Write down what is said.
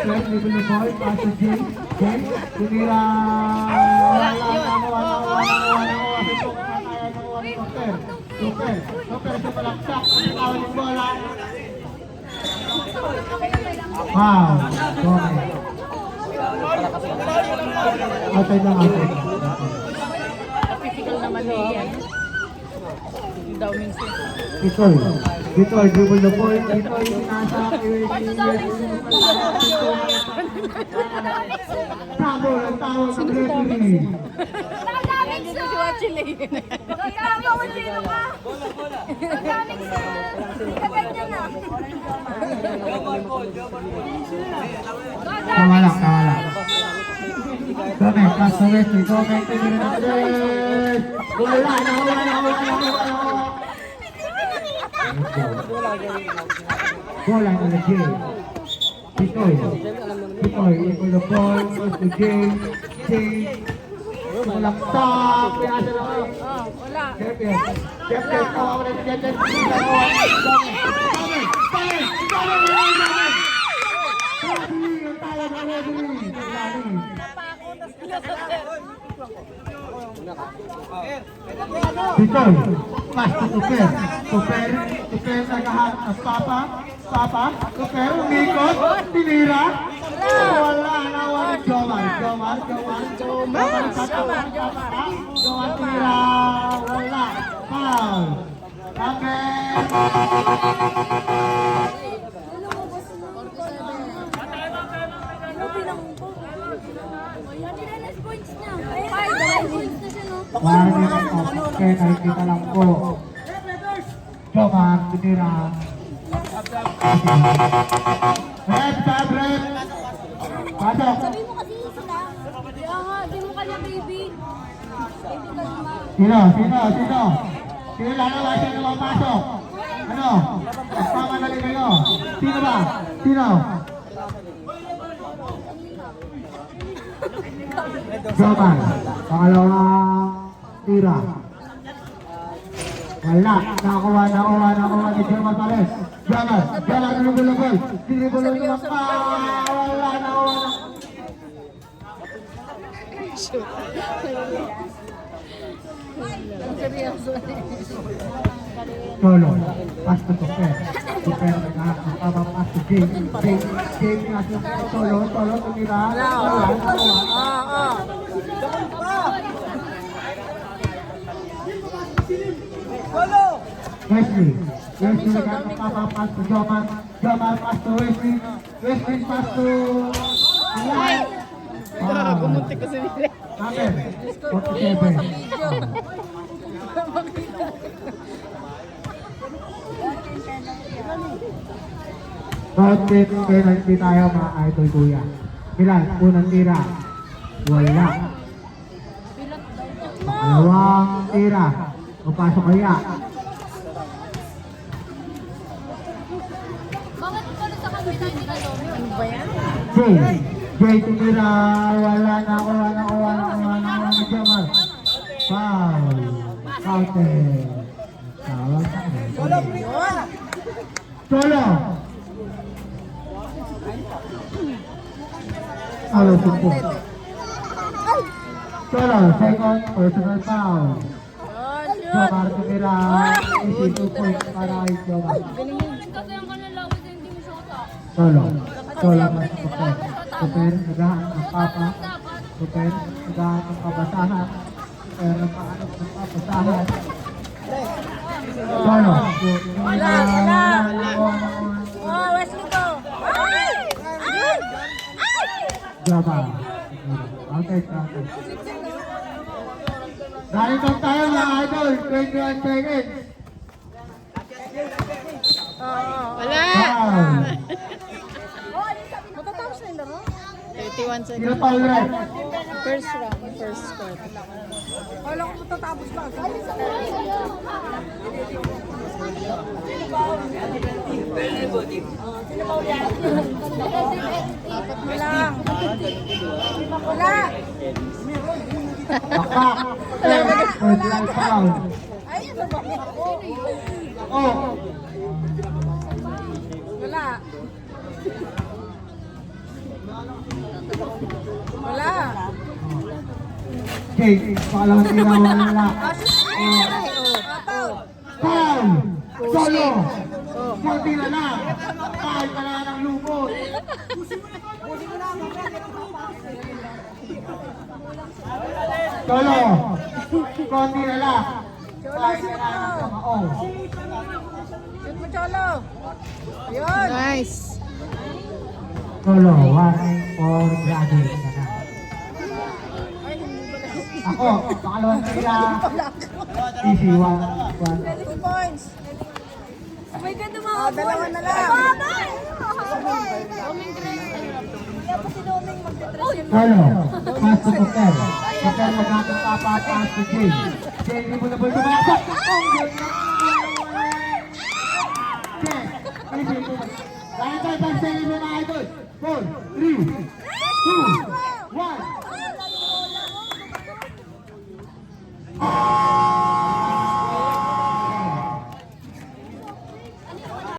Level ni Boy, paso Jay. Jay, tumira. Wala. Super, sa palaksak. Pagkawan yung bola. Wow. Atay lang atay. Physical naman niya. Hindi daw minsan. Dito, dribble the point. Dito, nasa tabo ng tawag ng referee. Hindi si Wachile. Tama lang. Kami, Castawes, comment to the Raiders. Wala. Bola na na Jay. Pitoy, equal the ball, goes to Jay. Malaksak, pinasa na kayo. Wala. Jeff, tawa na si Jeff. Pitoy, pass to Tuper, naghahanap ng Papa, Tuper, umikot, tinira, wala na, Jomar, tinira, wala, foul, okay, nakikita lang po. Jomar, tinira. Red. Pasok. Sabi mo kasi sila. Kaya nga, di mo kanya baby. Sino? Sino lalawa? Sino mapasok? Ano? Magpamadali kayo. Sino ba? Sino? Jomar, pangalawang tira. Wala, nakuha ni Jomar Pares. Jomar, dribble. Wala, nakuha. Solo, pass to Tuper, pass to Jay, Solo, tumira. Wesley, pass to Jomar, pass to Wesley, pass to Gumunti ko sa nila. Amen. 47. Penalty tayo mga idol kuya. Ilan? Unang tira. Wala. Pangalawang tira. Magpasok kaya. Bakit pala sa kanila hindi ka doon? Ano ba yan? Jay tumira. Wala na ni Jomar. Foul. Counted. Tawag sa Solo. Solo, supo. Solo, second personal foul. Jomar tumira. Isi 2 points para kay Jomar. Nagkakayang ka ng lawit na hindi mo shota. Solo mas Tuper. Tuper, nagahan ng Papa. Tuper, nagahan ng pabasahan. Tuper, nagahan ng pabasahan. Solo. Wala. Oh, Wesley ko. Jomar. Okay. Dahil tayo mga idol, 21 seconds. Wala. Foul. Matatapos na yung laro? 31 Sino seconds. foul red? First round, first quarter. Wala ko matatapos pa. Dapat mo lang. Wala. Bakak. First line foul. Ayun na ba? Oh. Wala. Wala. Okay, pangalawang tira, wala. Foul! Solo! Konti na lang! Foul ka na ng lubot! Solo! Konti na lang! Foul ka na ng kamao! Shoot mo, Cholo. Ayun. Nice. Solo, 1 for graduate na na. Ako, pangalawang tira. Easy, 1. 2 points. Oh my God, tumawag. Dalawa na lang. Doming Grace. Kaya pa si Doming magte-tres. Solo, pass to Poker. Poker magkakapapa, pass to Jay. Jay, hindi mo na ba ito malakot? Jay, easy, 2. Kaya tayo, pass to mga idol. 4, 3, 2,